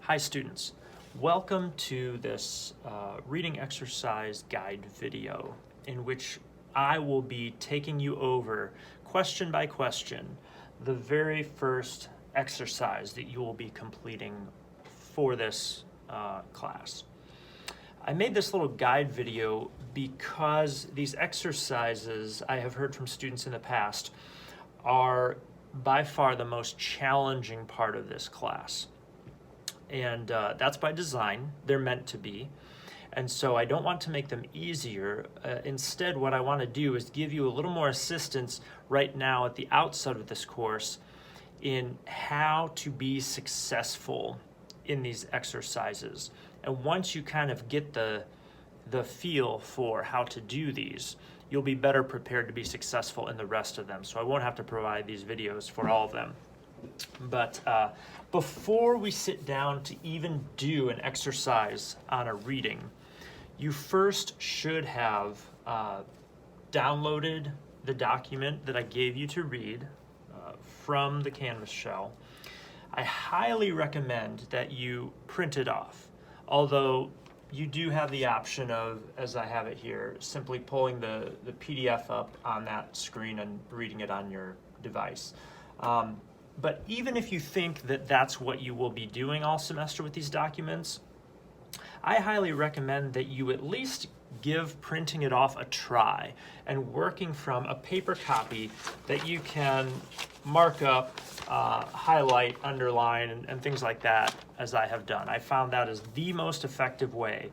Hi students, welcome to this reading exercise guide video in which I will be taking you over question by question the very first exercise that you will be completing for this class. I made this little guide video because these exercises I have heard from students in the past are by far the most challenging part of this class. And that's by design. They're meant to be. And so I don't want to make them easier. Instead, what I want to do is give you a little more assistance right now at the outset of this course in how to be successful in these exercises. And once you kind of get the feel for how to do these, you'll be better prepared to be successful in the rest of them. So I won't have to provide these videos for all of them. But before we sit down to even do an exercise on a reading, you first should have downloaded the document that I gave you to read from the Canvas shell. I highly recommend that you print it off, although you do have the option of, as I have it here, simply pulling the PDF up on that screen and reading it on your device. But even if you think that that's what you will be doing all semester with these documents, I highly recommend that you at least give printing it off a try and working from a paper copy that you can mark up, highlight, underline, and things like that, as I have done. I found that is the most effective way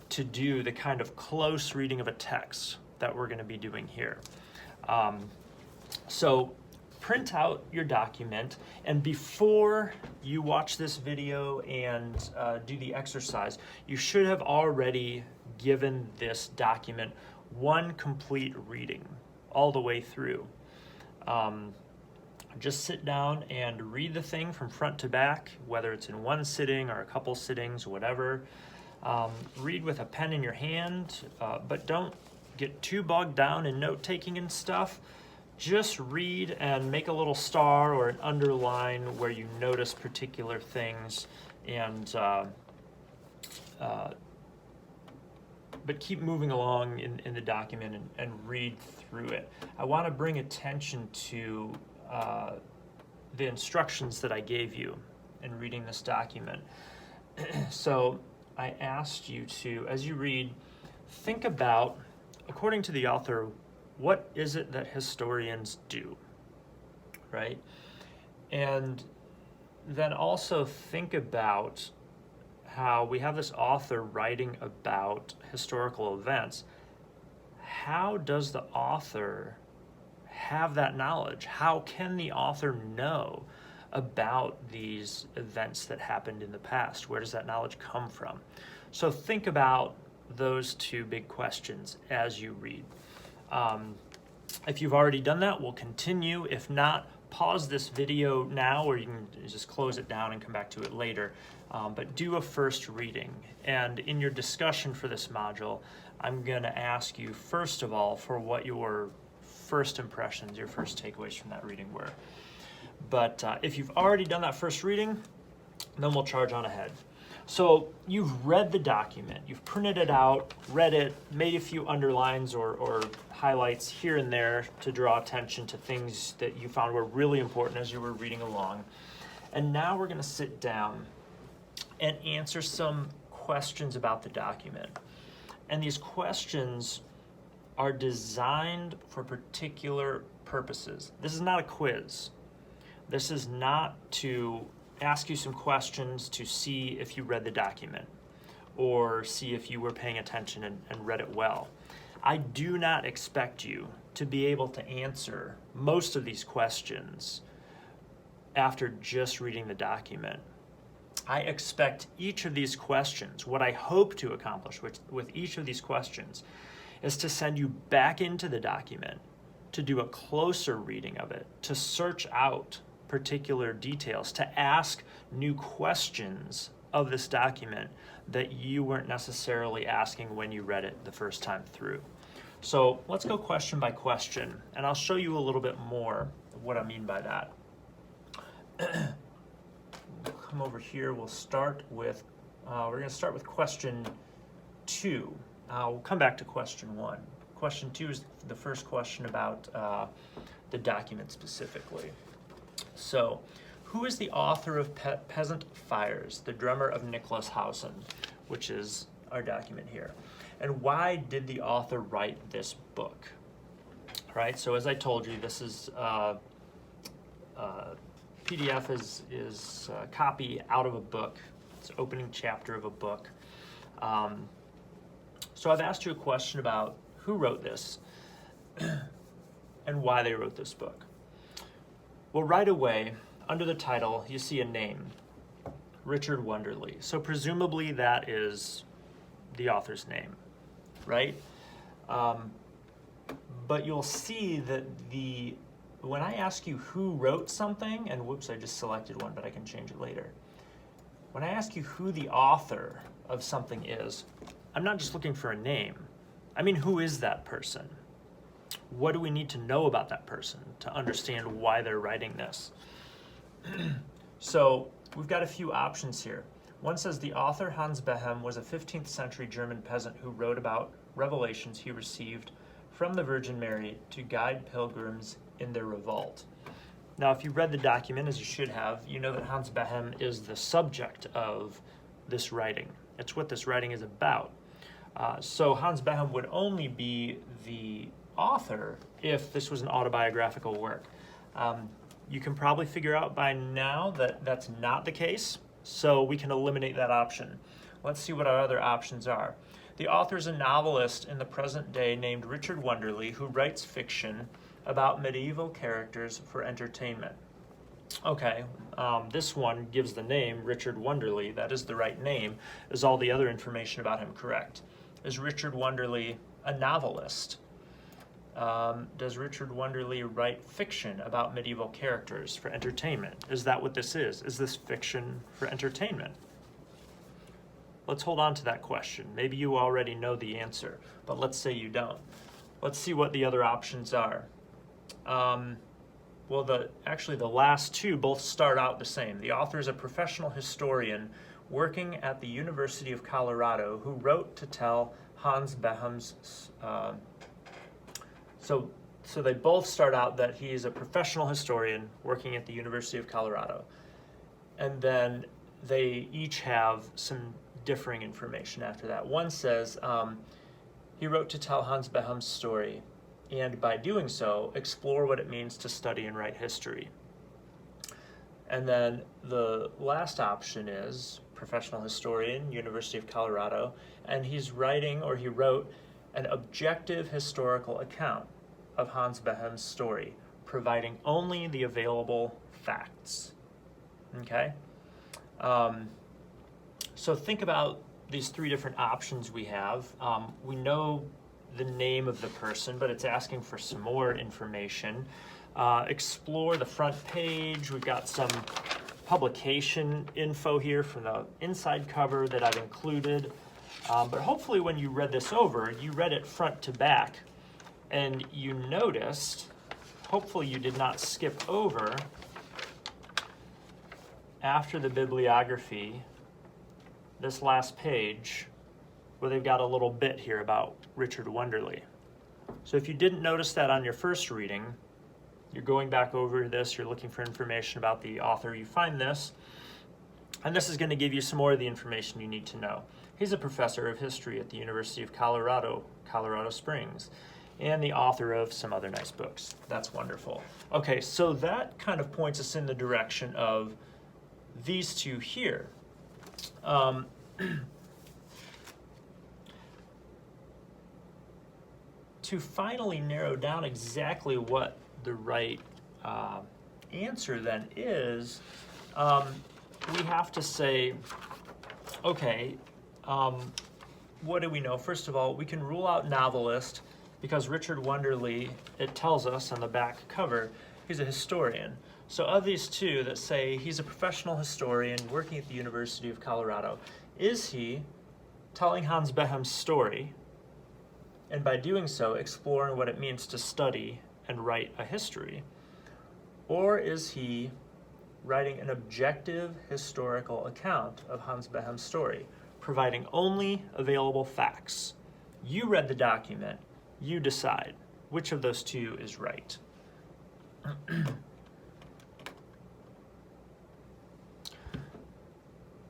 to do the kind of close reading of a text that we're going to be doing here. So print out your document, and before you watch this video and do the exercise, you should have already given this document one complete reading all the way through. Just sit down and read the thing from front to back, whether it's in one sitting or a couple sittings, whatever. Read with a pen in your hand, but don't get too bogged down in note-taking and stuff. Just read and make a little star or an underline where you notice particular things, and but keep moving along in the document and read through it. I want to bring attention to the instructions that I gave you in reading this document. So I asked you to, as you read, think about, according to the author, what is it that historians do, right? And then also think about how we have this author writing about historical events. How does the author have that knowledge? How can the author know about these events that happened in the past? Where does that knowledge come from? So think about those two big questions as you read. If you've already done that, we'll continue. If not, pause this video now, or you can just close it down and come back to it later. But do a first reading. And in your discussion for this module, I'm going to ask you, first of all, for what your first impressions, your first takeaways from that reading were. But if you've already done that first reading, then we'll charge on ahead. So you've read the document, you've printed it out, read it, made a few underlines or highlights here and there to draw attention to things that you found were really important as you were reading along. And now we're going to sit down and answer some questions about the document. And these questions are designed for particular purposes. This is not a quiz. This is not to ask you some questions to see if you read the document or see if you were paying attention and read it well. I do not expect you to be able to answer most of these questions after just reading the document. I expect each of these questions, what I hope to accomplish with each of these questions, is to send you back into the document, to do a closer reading of it, to search out particular details, to ask new questions of this document that you weren't necessarily asking when you read it the first time through. So let's go question by question, and I'll show you a little bit more of what I mean by that. come over here. We'll start with, we're going to start with question 2. We'll come back to question 1. Question 2 is the first question about the document specifically. So, who is the author of Peasant Fires, the drummer of Nicolashausen, which is our document here? And why did the author write this book? All right, so as I told you, this is PDF is a copy out of a book. It's an opening chapter of a book. So I've asked you a question about who wrote this and why they wrote this book. Well, right away, under the title, you see a name, Richard Wunderlich. So presumably that is the author's name, right? But you'll see that when I ask you who wrote something, and whoops, I just selected one, but I can change it later. When I ask you who the author of something is, I'm not just looking for a name. I mean, who is that person? What do we need to know about that person to understand why they're writing this? So we've got a few options here. One says the author Hans Behem was a 15th century German peasant who wrote about revelations he received from the Virgin Mary to guide pilgrims in their revolt. Now, if you read the document, as you should have, you know that Hans Behem is the subject of this writing. It's what this writing is about. So Hans Behem would only be the author if this was an autobiographical work. You can probably figure out by now that that's not the case, so we can eliminate that option. Let's see what our other options are. The author is a novelist in the present day named Richard Wunderlich who writes fiction about medieval characters for entertainment. Okay, this one gives the name Richard Wunderlich. That is the right name. Is all the other information about him correct? Is Richard Wunderlich a novelist? Does Richard Wunderlich write fiction about medieval characters for entertainment? Is that what this is? Is this fiction for entertainment? Let's hold on to that question. Maybe you already know the answer, but let's say you don't. Let's see what the other options are. Well, actually the last two both start out the same. The author is a professional historian working at the University of Colorado who wrote to tell Hans Behem's So they both start out that he is a professional historian working at the University of Colorado. And then they each have some differing information after that. One says he wrote to tell Hans Behem's story, and by doing so, explore what it means to study and write history. And then the last option is professional historian, University of Colorado, and he wrote an objective historical account of Hans Behem's story, providing only the available facts. Okay? So think about these three different options we have. We know the name of the person, but it's asking for some more information. Explore the front page. We've got some publication info here from the inside cover that I've included. But hopefully when you read this over, you read it front to back, and you noticed, hopefully you did not skip over after the bibliography, this last page, where they've got a little bit here about Richard Wunderlich. So if you didn't notice that on your first reading, you're going back over this, you're looking for information about the author, you find this, and this is going to give you some more of the information you need to know. He's a professor of history at the University of Colorado, Colorado Springs, and the author of some other nice books. That's wonderful. Okay, so that kind of points us in the direction of these two here. To finally narrow down exactly what the right answer then is, we have to say, okay, what do we know? First of all, we can rule out novelist because Richard Wunderlich, it tells us on the back cover, he's a historian. So of these two that say he's a professional historian working at the University of Colorado, is he telling Hans Behem's story, and by doing so exploring what it means to study and write a history? Or is he writing an objective historical account of Hans Behem's story, providing only available facts. You read the document, you decide which of those two is right.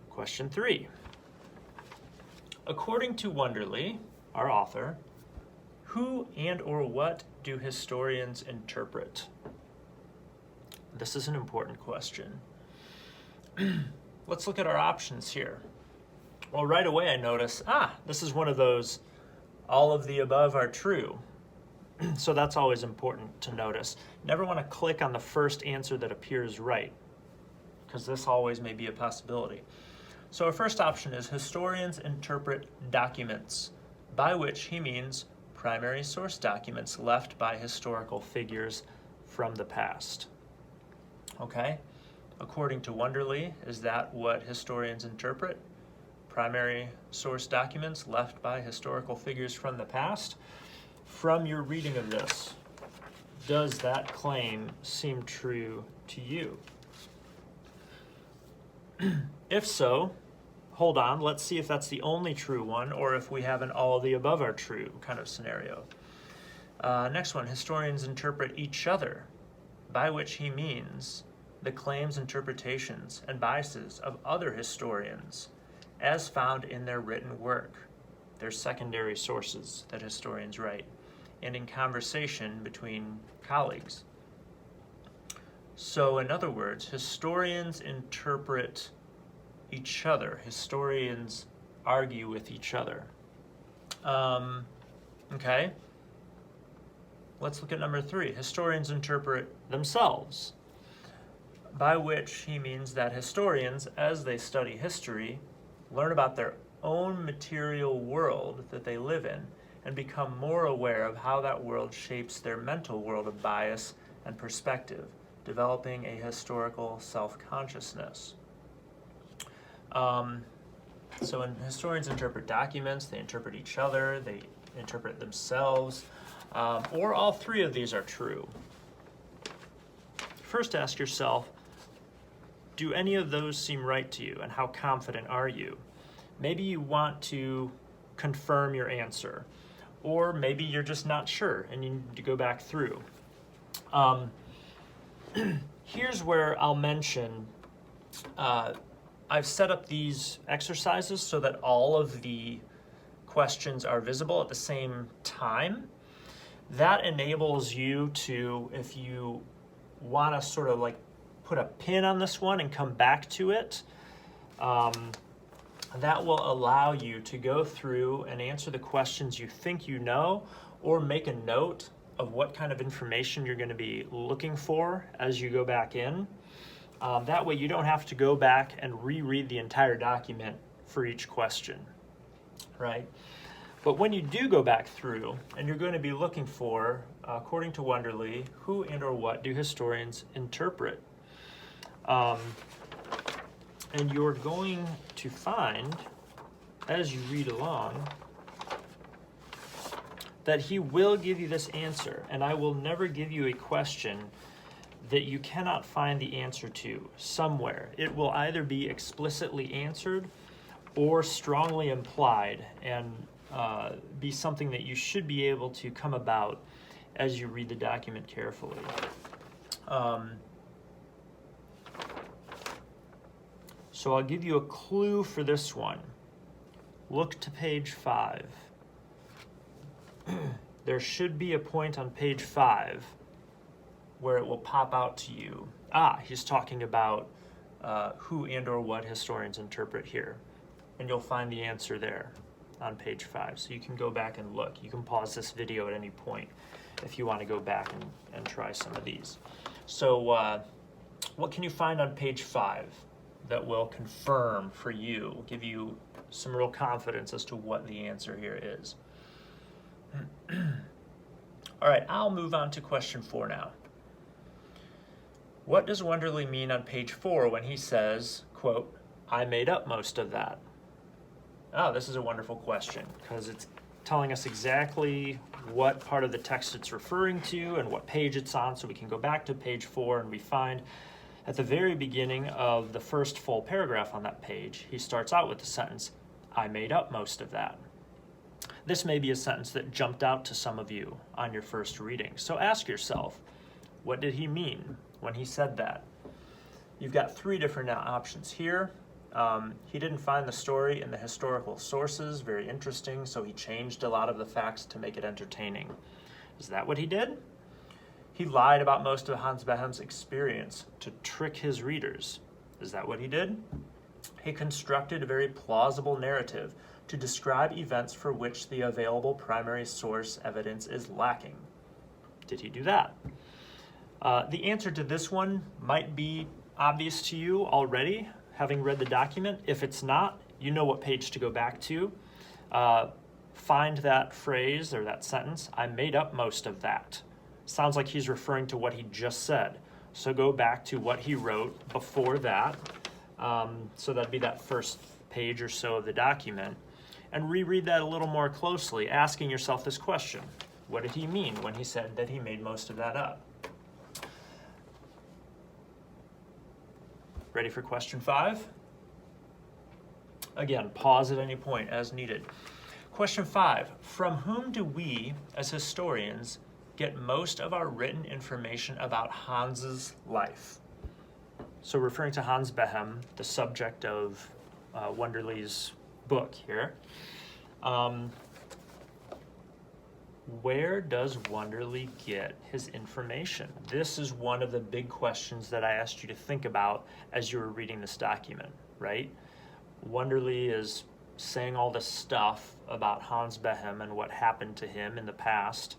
Question 3. According to Wonderly, our author, who and or what do historians interpret? This is an important question. Let's look at our options here. Well, right away I notice, this is one of those, all of the above are true. So that's always important to notice. Never want to click on the first answer that appears right, because this always may be a possibility. So our first option is historians interpret documents, by which he means primary source documents left by historical figures from the past. Okay, according to Wonderly, is that what historians interpret? Primary source documents left by historical figures from the past? From your reading of this, does that claim seem true to you? If so, hold on, let's see if that's the only true one or if we have an all of the above are true kind of scenario. Next one, historians interpret each other, by which he means the claims, interpretations, and biases of other historians as found in their written work, their secondary sources that historians write, and in conversation between colleagues. So in other words, historians interpret each other. Historians argue with each other. Okay. Let's look at number 3. Historians interpret themselves, by which he means that historians, as they study history, learn about their own material world that they live in and become more aware of how that world shapes their mental world of bias and perspective, developing a historical self-consciousness. So when historians interpret documents, they interpret each other, they interpret themselves, or all 3 of these are true. First, ask yourself, do any of those seem right to you, and how confident are you? Maybe you want to confirm your answer, or maybe you're just not sure and you need to go back through. Here's where I'll mention, I've set up these exercises so that all of the questions are visible at the same time. That enables you to, if you want to sort of like put a pin on this one and come back to it, that will allow you to go through and answer the questions you think you know, or make a note of what kind of information you're going to be looking for as you go back in. That way you don't have to go back and reread the entire document for each question, right? But when you do go back through, and you're going to be looking for, according to Wonderly, who and or what do historians interpret? And you're going to find, as you read along, that he will give you this answer, and I will never give you a question that you cannot find the answer to somewhere. It will either be explicitly answered or strongly implied, and be something that you should be able to come about as you read the document carefully. So I'll give you a clue for this one. Look to page 5. There should be a point on page 5 where it will pop out to you. He's talking about who and or what historians interpret here. And you'll find the answer there on page 5. So you can go back and look. You can pause this video at any point if you want to go back and try some of these. So what can you find on page 5 that will confirm for you, give you some real confidence as to what the answer here is? All right, I'll move on to question 4 now. What does Wonderly mean on page 4 when he says, quote, I made up most of that? This is a wonderful question because it's telling us exactly what part of the text it's referring to and what page it's on, so we can go back to page 4 and we find At the very beginning of the first full paragraph on that page, he starts out with the sentence, "I made up most of that." This may be a sentence that jumped out to some of you on your first reading. So ask yourself, what did he mean when he said that? You've got three different options here. He didn't find the story in the historical sources very interesting, so he changed a lot of the facts to make it entertaining. Is that what he did? He lied about most of Hans Behem's experience to trick his readers. Is that what he did? He constructed a very plausible narrative to describe events for which the available primary source evidence is lacking. Did he do that? The answer to this one might be obvious to you already, having read the document. If it's not, you know what page to go back to. Find that phrase or that sentence, "I made up most of that." Sounds like he's referring to what he just said. So go back to what he wrote before that. So that'd be that first page or so of the document. And reread that a little more closely, asking yourself this question. What did he mean when he said that he made most of that up? Ready for question 5? Again, pause at any point as needed. Question 5, from whom do we, as historians, get most of our written information about Hans's life? So referring to Hans Behem, the subject of Wunderli's book here, where does Wunderli get his information? This is one of the big questions that I asked you to think about as you were reading this document, right? Wunderli is saying all this stuff about Hans Behem and what happened to him in the past.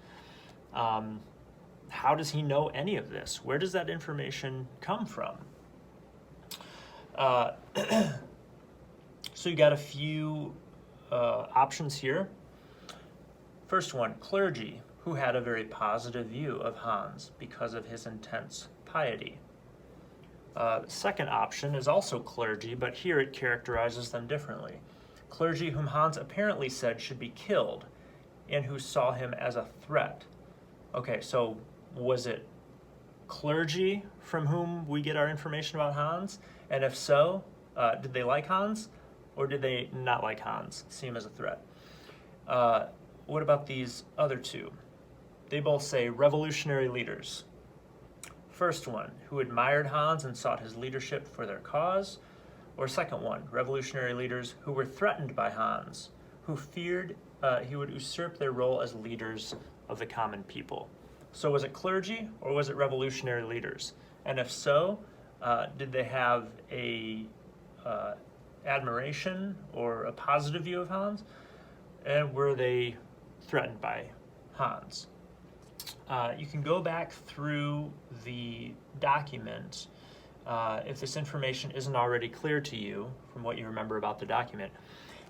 How does he know any of this? Where does that information come from? So you got a few options here. First one, clergy, who had a very positive view of Hans because of his intense piety. Second option is also clergy, but here it characterizes them differently. Clergy whom Hans apparently said should be killed and who saw him as a threat. Okay, so was it clergy from whom we get our information about Hans? And if so, did they like Hans or did they not like Hans, see him as a threat? What about these other two? They both say revolutionary leaders. First one, who admired Hans and sought his leadership for their cause. Or second one, revolutionary leaders who were threatened by Hans, who feared he would usurp their role as leaders of the common people. So was it clergy or was it revolutionary leaders? And if so, did they have a admiration or a positive view of Hans? And were they threatened by Hans? You can go back through the document if this information isn't already clear to you from what you remember about the document.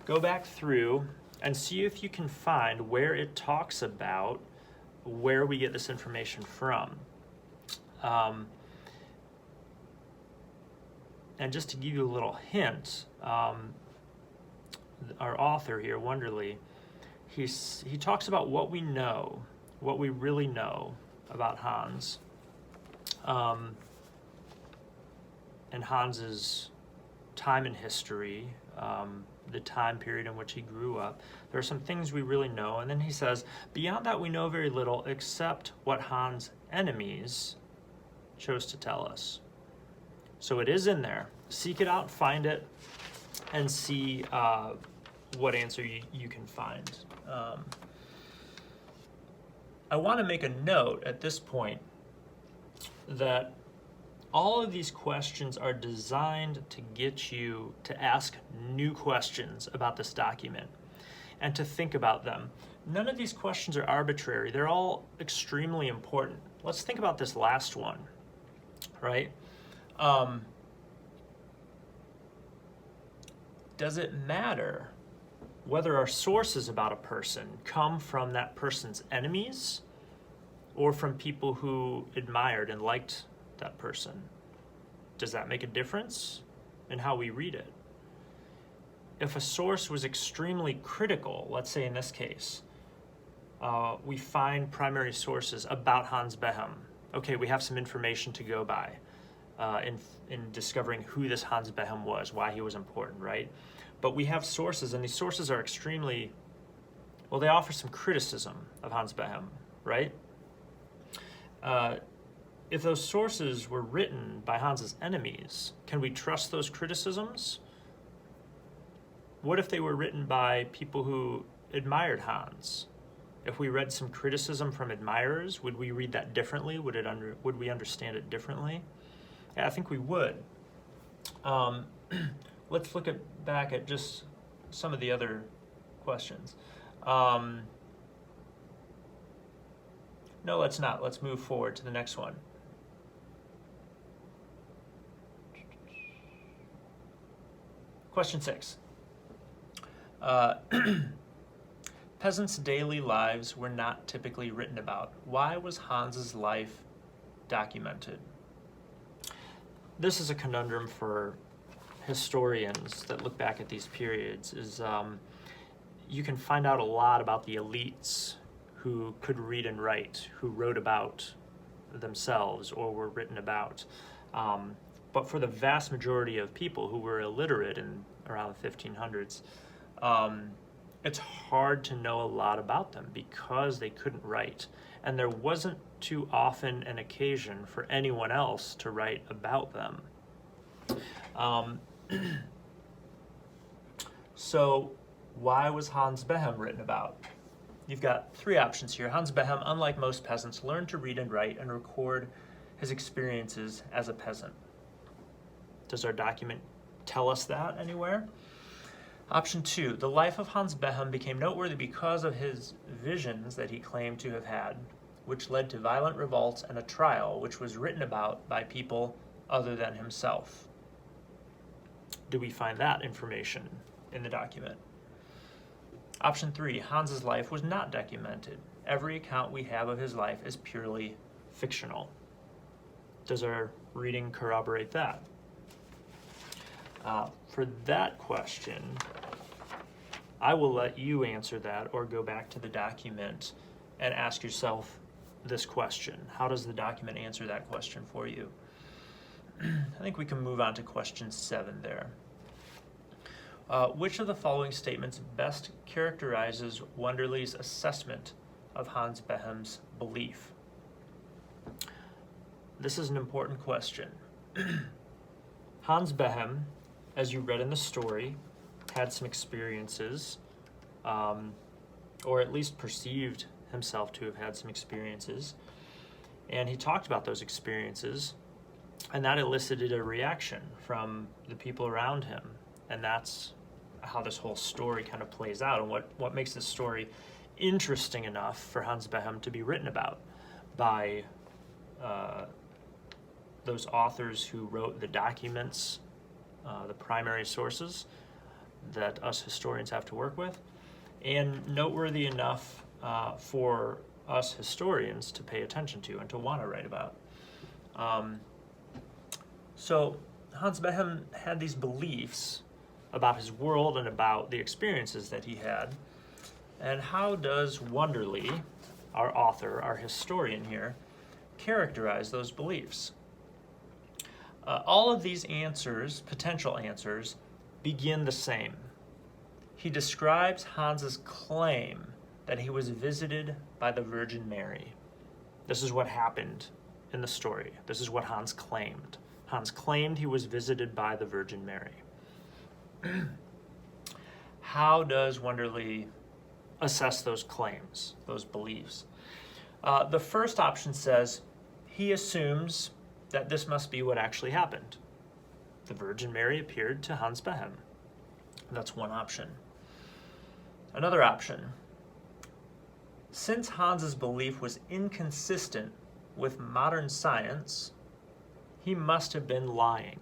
Go back through and see if you can find where it talks about where we get this information from. And just to give you a little hint, our author here, Wunderli, he talks about what we know, what we really know about Hans, and Hans's time in history, the time period in which he grew up. There are some things we really know, and then he says, beyond that we know very little except what Hans' enemies chose to tell us. So it is in there. Seek it out, find it, and see what answer you can find. I want to make a note at this point that all of these questions are designed to get you to ask new questions about this document and to think about them. None of these questions are arbitrary. They're all extremely important. Let's think about this last one, right? Does it matter whether our sources about a person come from that person's enemies or from people who admired and liked that person? Does that make a difference in how we read it? If a source was extremely critical, let's say in this case, we find primary sources about Hans Behem. Okay, we have some information to go by. in discovering who this Hans Behem was, why he was important, right? But we have sources, and these sources are extremely, well, they offer some criticism of Hans Behem, right? If those sources were written by Hans's enemies, can we trust those criticisms? What if they were written by people who admired Hans? If we read some criticism from admirers, would we read that differently? Would we understand it differently? Yeah, I think we would. Let's look back at just some of the other questions. No, let's not. Let's move forward to the next one. Question 6. Peasants' daily lives were not typically written about. Why was Hans's life documented? This is a conundrum for historians that look back at these periods. You can find out a lot about the elites who could read and write, who wrote about themselves or were written about. But for the vast majority of people who were illiterate in around the 1500s, it's hard to know a lot about them because they couldn't write. And there wasn't too often an occasion for anyone else to write about them. So why was Hans Behem written about? You've got 3 options here. Hans Behem, unlike most peasants, learned to read and write and record his experiences as a peasant. Does our document tell us that anywhere? Option 2, the life of Hans Behem became noteworthy because of his visions that he claimed to have had, which led to violent revolts and a trial which was written about by people other than himself. Do we find that information in the document? Option 3, Hans's life was not documented. Every account we have of his life is purely fictional. Does our reading corroborate that? For that question, I will let you answer that or go back to the document and ask yourself this question. How does the document answer that question for you? I think we can move on to question 7 there. Which of the following statements best characterizes Wunderli's assessment of Hans Behem's belief? This is an important question. Hans Behem, as you read in the story, had some experiences, or at least perceived himself to have had some experiences, and he talked about those experiences, and that elicited a reaction from the people around him, and that's how this whole story kind of plays out, and what makes this story interesting enough for Hans Behem to be written about by those authors who wrote the documents, the primary sources that us historians have to work with, and noteworthy enough for us historians to pay attention to and to want to write about. So Hans Behem had these beliefs about his world and about the experiences that he had. And how does Wunderli, our author, our historian here, characterize those beliefs? All of these answers, potential answers, begin the same. He describes Hans's claim that he was visited by the Virgin Mary. This is what happened in the story. This is what Hans claimed. Hans claimed he was visited by the Virgin Mary. How does Wunderli assess those claims, those beliefs? The first option says he assumes that this must be what actually happened. The Virgin Mary appeared to Hans Behem. That's one option. Another option, since Hans's belief was inconsistent with modern science, he must have been lying.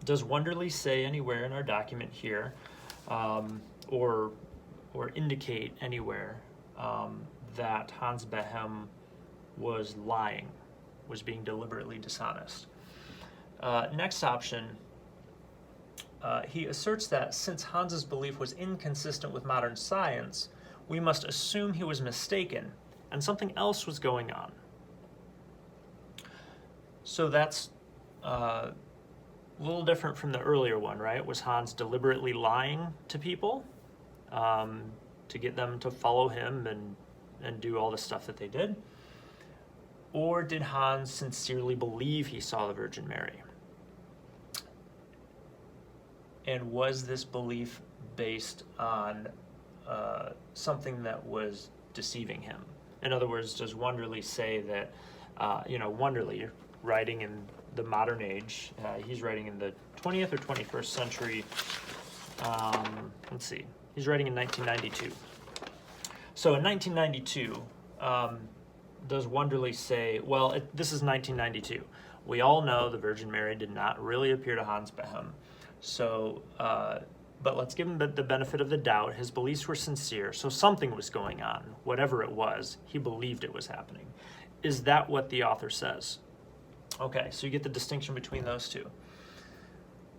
Does Wunderli say anywhere in our document here, or indicate anywhere that Hans Behem was lying, was being deliberately dishonest? Next option, he asserts that since Hans's belief was inconsistent with modern science, we must assume he was mistaken and something else was going on. So that's a little different from the earlier one, right? Was Hans deliberately lying to people to get them to follow him and do all the stuff that they did? Or did Hans sincerely believe he saw the Virgin Mary? And was this belief based on something that was deceiving him? In other words, does Wunderlich say that, Wunderlich, writing in the modern age, he's writing in the 20th or 21st century, let's see, he's writing in 1992. So in 1992, does Wunderlich say, well, this is 1992. We all know the Virgin Mary did not really appear to Hans Behm. So, but let's give him the benefit of the doubt. His beliefs were sincere, so something was going on. Whatever it was, he believed it was happening. Is that what the author says? Okay, so you get the distinction between those two.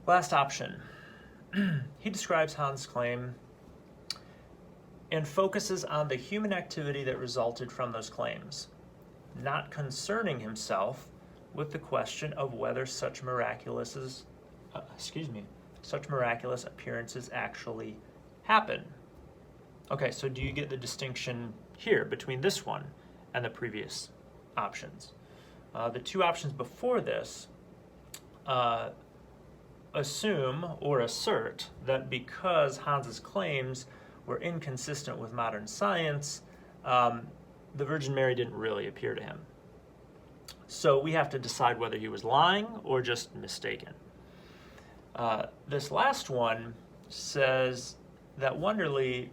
Last option. He describes Hans' claim and focuses on the human activity that resulted from those claims, not concerning himself with the question of whether such miraculous appearances actually happen. Okay, so do you get the distinction here between this one and the previous options? The two options before this assume or assert that because Hans's claims were inconsistent with modern science, the Virgin Mary didn't really appear to him. So we have to decide whether he was lying or just mistaken. This last one says that Wunderlich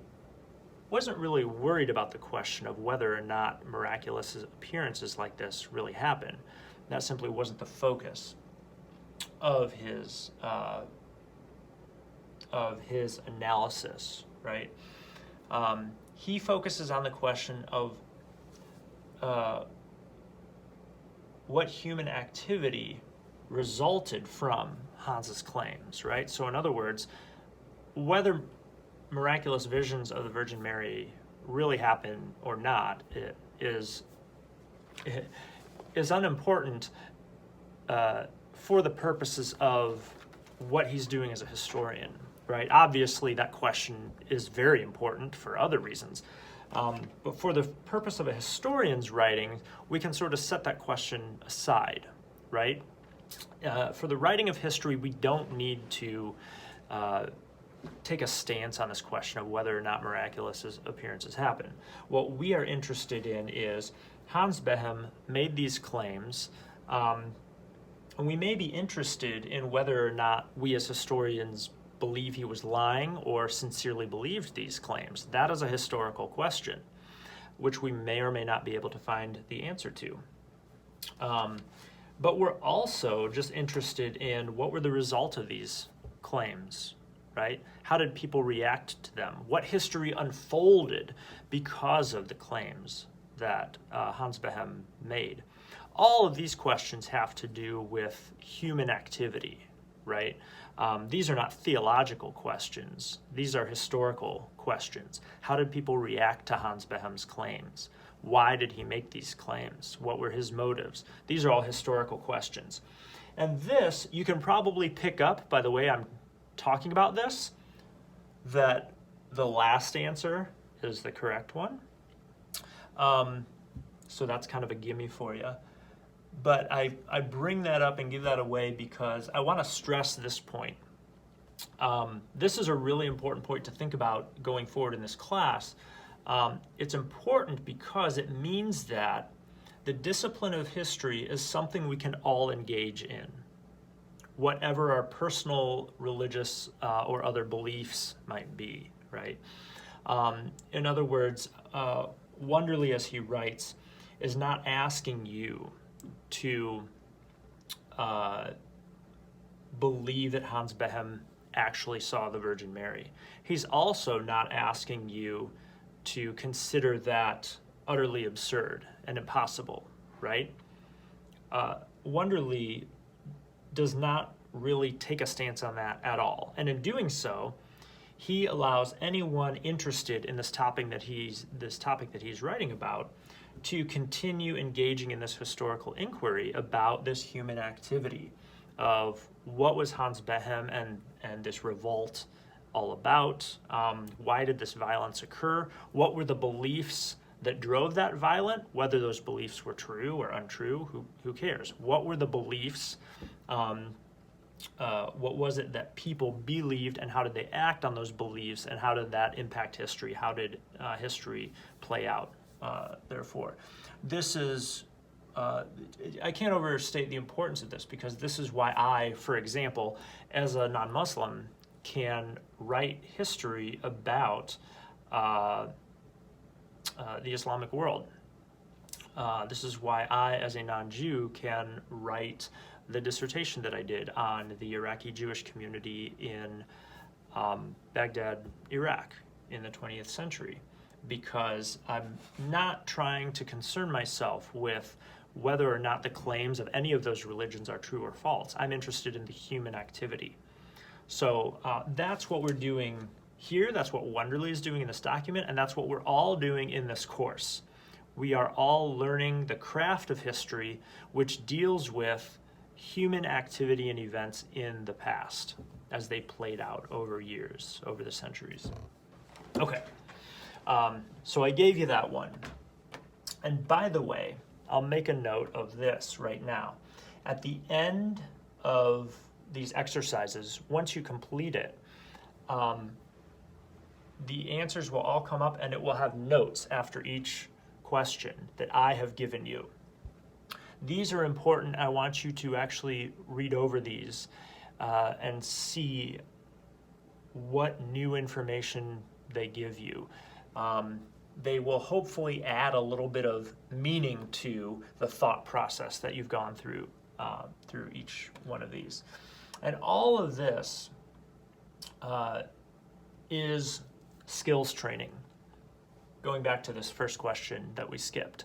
wasn't really worried about the question of whether or not miraculous appearances like this really happen. That simply wasn't the focus of his analysis, right? He focuses on the question of what human activity resulted from Hans's claims, right? So in other words, whether miraculous visions of the Virgin Mary really happen or not is unimportant for the purposes of what he's doing as a historian, right? Obviously, that question is very important for other reasons. But for the purpose of a historian's writing, we can sort of set that question aside, right? For the writing of history, we don't need to take a stance on this question of whether or not miraculous appearances happen. What we are interested in is Hans Behm made these claims, and we may be interested in whether or not we as historians believe he was lying or sincerely believed these claims. That is a historical question, which we may or may not be able to find the answer to. But we're also just interested in what were the result of these claims, right? How did people react to them? What history unfolded because of the claims that Hans Behm made? All of these questions have to do with human activity, right? These are not theological questions. These are historical questions. How did people react to Hans Behm's claims? Why did he make these claims? What were his motives? These are all historical questions. And this, you can probably pick up by the way I'm talking about this, that the last answer is the correct one. So that's kind of a gimme for you. But I bring that up and give that away because I want to stress this point. This is a really important point to think about going forward in this class. It's important because it means that the discipline of history is something we can all engage in, whatever our personal, religious, or other beliefs might be, right? In other words, Wunderlich, as he writes, is not asking you to believe that Hans Behm actually saw the Virgin Mary. He's also not asking you to consider that utterly absurd and impossible, right? Wunderlich does not really take a stance on that at all. And in doing so, he allows anyone interested in this topic that he's writing about to continue engaging in this historical inquiry about this human activity of what was Hans Behem and this revolt all about. Why did this violence occur? What were the beliefs that drove that violence? Whether those beliefs were true or untrue, who cares? What were the beliefs? What was it that people believed, and how did they act on those beliefs, and how did that impact history? How did history play out? Therefore, this is, I can't overstate the importance of this, because this is why I, for example, as a non-Muslim, can write history about the Islamic world. This is why I, as a non-Jew, can write the dissertation that I did on the Iraqi Jewish community in Baghdad, Iraq, in the 20th century, because I'm not trying to concern myself with whether or not the claims of any of those religions are true or false. I'm interested in the human activity. So that's what we're doing here. That's what Wonderly is doing in this document, and that's what we're all doing in this course. We are all learning the craft of history, which deals with human activity and events in the past as they played out over years, over the centuries. Okay, so I gave you that one. And by the way, I'll make a note of this right now. At the end of these exercises, once you complete it, the answers will all come up, and it will have notes after each question that I have given you. These are important. I want you to actually read over these and see what new information they give you. They will hopefully add a little bit of meaning to the thought process that you've gone through through each one of these. And all of this is skills training. Going back to this first question that we skipped.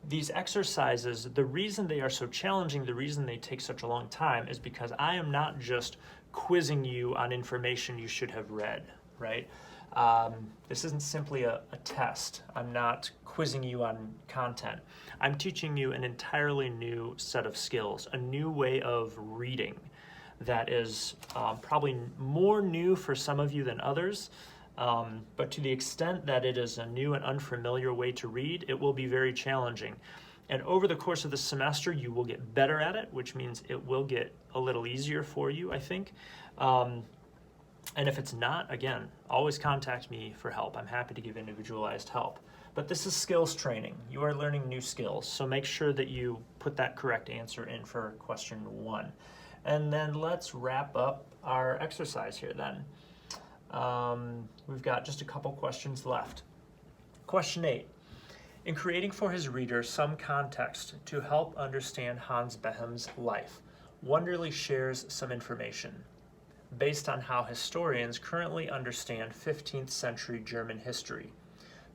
These exercises, the reason they are so challenging, the reason they take such a long time, is because I am not just quizzing you on information you should have read, right? This isn't simply a test. I'm not quizzing you on content. I'm teaching you an entirely new set of skills, a new way of reading that is probably more new for some of you than others. But to the extent that it is a new and unfamiliar way to read, it will be very challenging. And over the course of the semester, you will get better at it, which means it will get a little easier for you, I think. And if it's not, again, always contact me for help. I'm happy to give individualized help. But this is skills training. You are learning new skills, so make sure that you put that correct answer in for question 1. And then let's wrap up our exercise here then. We've got just a couple questions left. Question 8. In creating for his reader some context to help understand Hans Behem's life, Wonderly shares some information based on how historians currently understand 15th century German history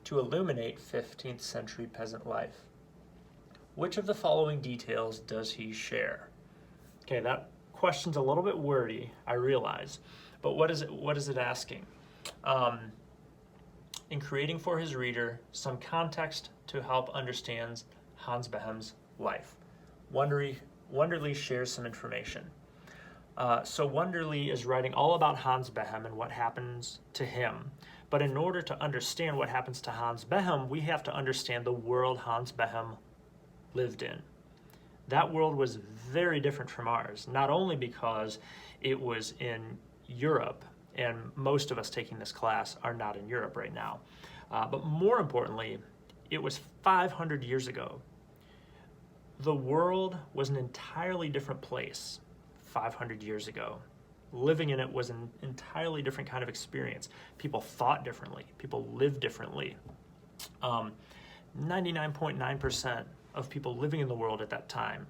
to illuminate 15th century peasant life. Which of the following details does he share? Okay, that question's a little bit wordy, I realize, but what is it asking? In creating for his reader some context to help understand Hans Behem's life, Wonderly shares some information. So Wonderly is writing all about Hans Behem and what happens to him. But in order to understand what happens to Hans Behem, we have to understand the world Hans Behem lived in. That world was very different from ours, not only because it was in Europe, and most of us taking this class are not in Europe right now, but more importantly, it was 500 years ago. The world was an entirely different place 500 years ago. Living in it was an entirely different kind of experience. People thought differently. People lived differently. 99.9% of people living in the world at that time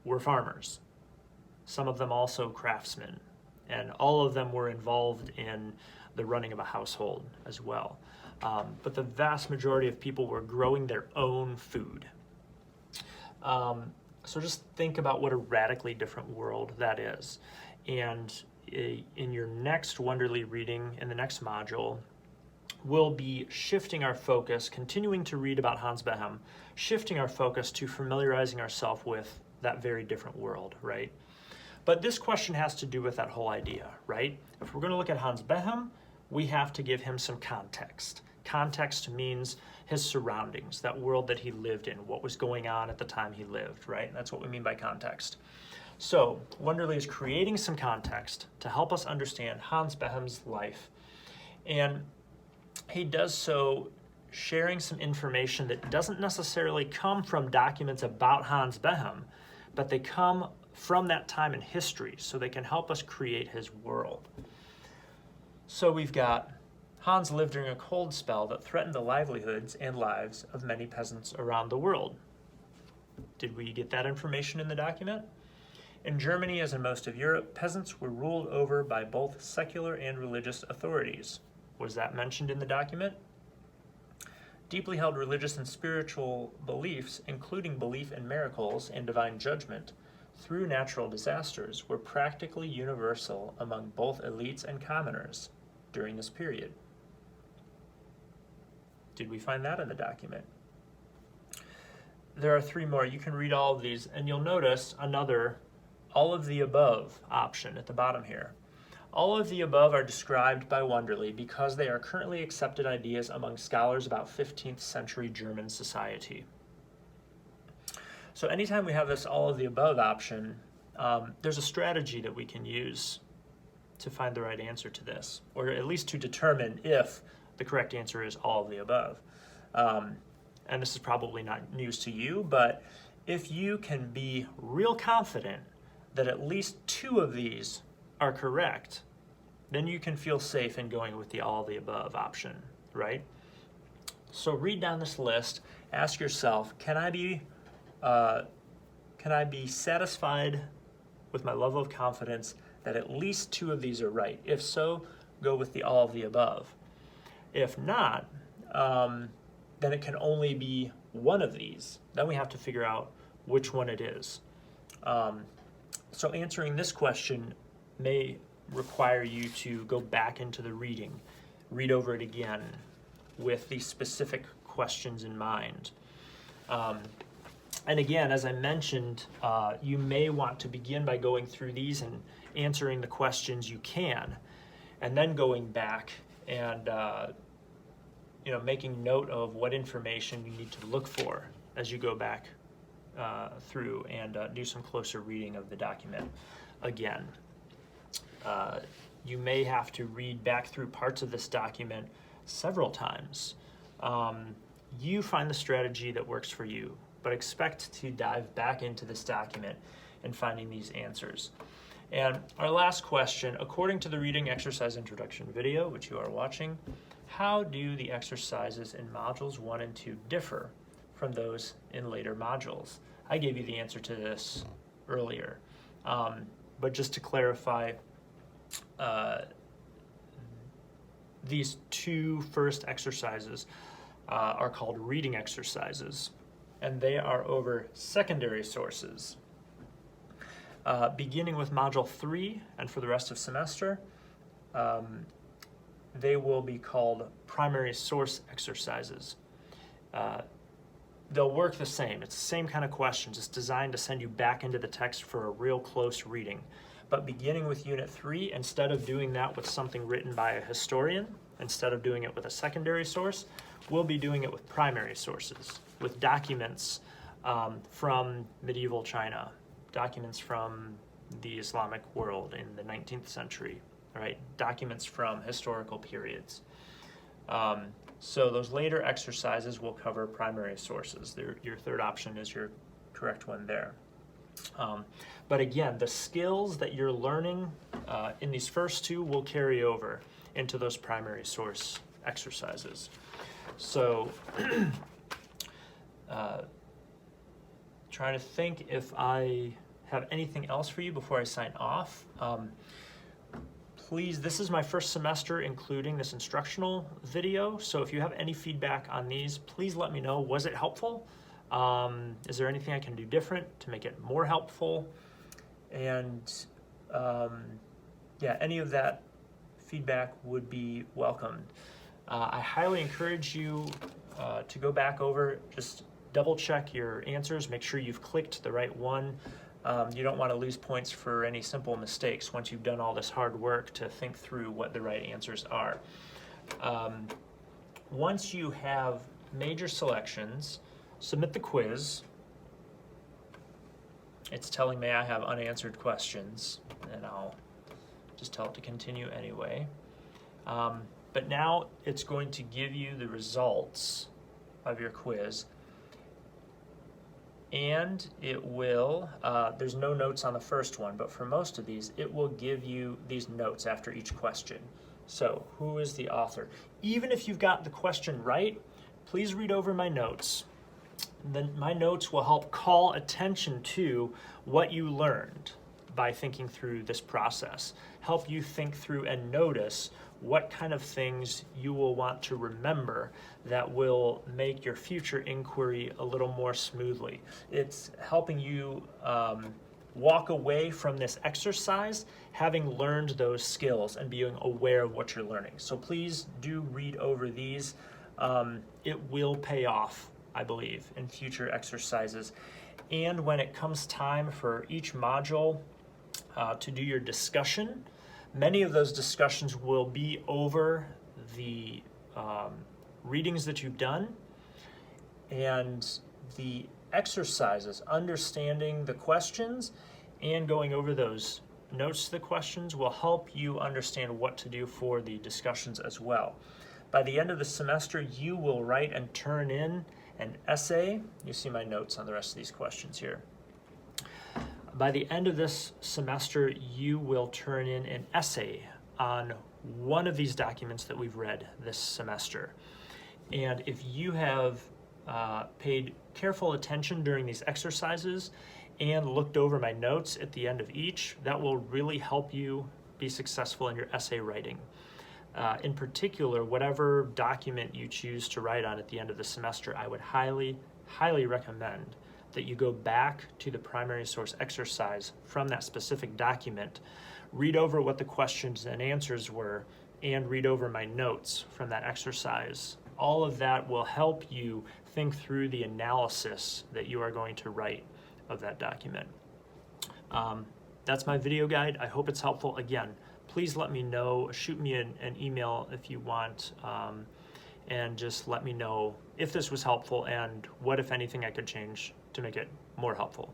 were farmers. Some of them also craftsmen, and all of them were involved in the running of a household as well. But the vast majority of people were growing their own food. So just think about what a radically different world that is. And in your next Wonderly reading, in the next module, we'll be shifting our focus, continuing to read about Hans Behem, shifting our focus to familiarizing ourselves with that very different world, right? But this question has to do with that whole idea, right? If we're going to look at Hans Behem, we have to give him some context. Context means his surroundings, that world that he lived in, what was going on at the time he lived, right? That's what we mean by context. So Wonderly is creating some context to help us understand Hans Behem's life. And he does so sharing some information that doesn't necessarily come from documents about Hans Behem, but they come from that time in history, so they can help us create his world. So we've got Hans lived during a cold spell that threatened the livelihoods and lives of many peasants around the world. Did we get that information in the document? In Germany, as in most of Europe, peasants were ruled over by both secular and religious authorities. Was that mentioned in the document? Deeply held religious and spiritual beliefs, including belief in miracles and divine judgment through natural disasters, were practically universal among both elites and commoners during this period. Did we find that in the document? There are three more. You can read all of these, and you'll notice another all of the above option at the bottom here. All of the above are described by Wonderly because they are currently accepted ideas among scholars about 15th century German society. So anytime we have this all of the above option, there's a strategy that we can use to find the right answer to this, or at least to determine if the correct answer is all of the above. And this is probably not news to you, but if you can be real confident that at least two of these are correct, then you can feel safe in going with the all of the above option, right? So read down this list, ask yourself, can I be satisfied with my level of confidence that at least two of these are right? If so, go with the all of the above. If not, then it can only be one of these. Then we have to figure out which one it is. So answering this question may require you to go back into the reading, read over it again with these specific questions in mind. And again, as I mentioned, you may want to begin by going through these and answering the questions you can, and then going back and making note of what information you need to look for as you go back through and do some closer reading of the document again. You may have to read back through parts of this document several times. You find the strategy that works for you, but expect to dive back into this document and finding these answers. And our last question, according to the reading exercise introduction video, which you are watching, how do the exercises in modules 1 and 2 differ from those in later modules? I gave you the answer to this earlier, but just to clarify, these two first exercises are called reading exercises, and they are over secondary sources. Beginning with Module 3 and for the rest of semester, they will be called primary source exercises. They'll work the same. It's the same kind of questions. It's designed to send you back into the text for a real close reading. But beginning with Unit 3, instead of doing that with something written by a historian, instead of doing it with a secondary source, we'll be doing it with primary sources, with documents from medieval China, documents from the Islamic world in the 19th century, right? Documents from historical periods. So those later exercises will cover primary sources. Your third option is your correct one there. But again, the skills that you're learning in these first two will carry over into those primary source exercises. So trying to think if I have anything else for you before I sign off. Please, this is my first semester including this instructional video, so if you have any feedback on these, please let me know. Was it helpful? Is there anything I can do different to make it more helpful? And any of that feedback would be welcomed. I highly encourage you to go back over, just double check your answers, make sure you've clicked the right one. You don't want to lose points for any simple mistakes once you've done all this hard work to think through what the right answers are. Once you have made your selections, submit the quiz. It's telling me I have unanswered questions, and I'll just tell it to continue anyway. But now it's going to give you the results of your quiz, and it will, there's no notes on the first one, but for most of these, it will give you these notes after each question. So, who is the author? Even if you've got the question right, please read over my notes. Then my notes will help call attention to what you learned by thinking through this process. Help you think through and notice what kind of things you will want to remember that will make your future inquiry a little more smoothly. It's helping you walk away from this exercise having learned those skills and being aware of what you're learning. So please do read over these. It will pay off, I believe, in future exercises. And when it comes time for each module to do your discussion, many of those discussions will be over the readings that you've done, and the exercises, understanding the questions and going over those notes to the questions will help you understand what to do for the discussions as well. By the end of the semester, you will write and turn in an essay. You see my notes on the rest of these questions here. By the end of this semester, you will turn in an essay on one of these documents that we've read this semester. And if you have paid careful attention during these exercises and looked over my notes at the end of each, that will really help you be successful in your essay writing. In particular, whatever document you choose to write on at the end of the semester, I would highly, highly recommend that you go back to the primary source exercise from that specific document, read over what the questions and answers were, and read over my notes from that exercise. All of that will help you think through the analysis that you are going to write of that document. That's my video guide. I hope it's helpful. Again, please let me know, shoot me an email if you want, and just let me know if this was helpful and what, if anything, I could change to make it more helpful.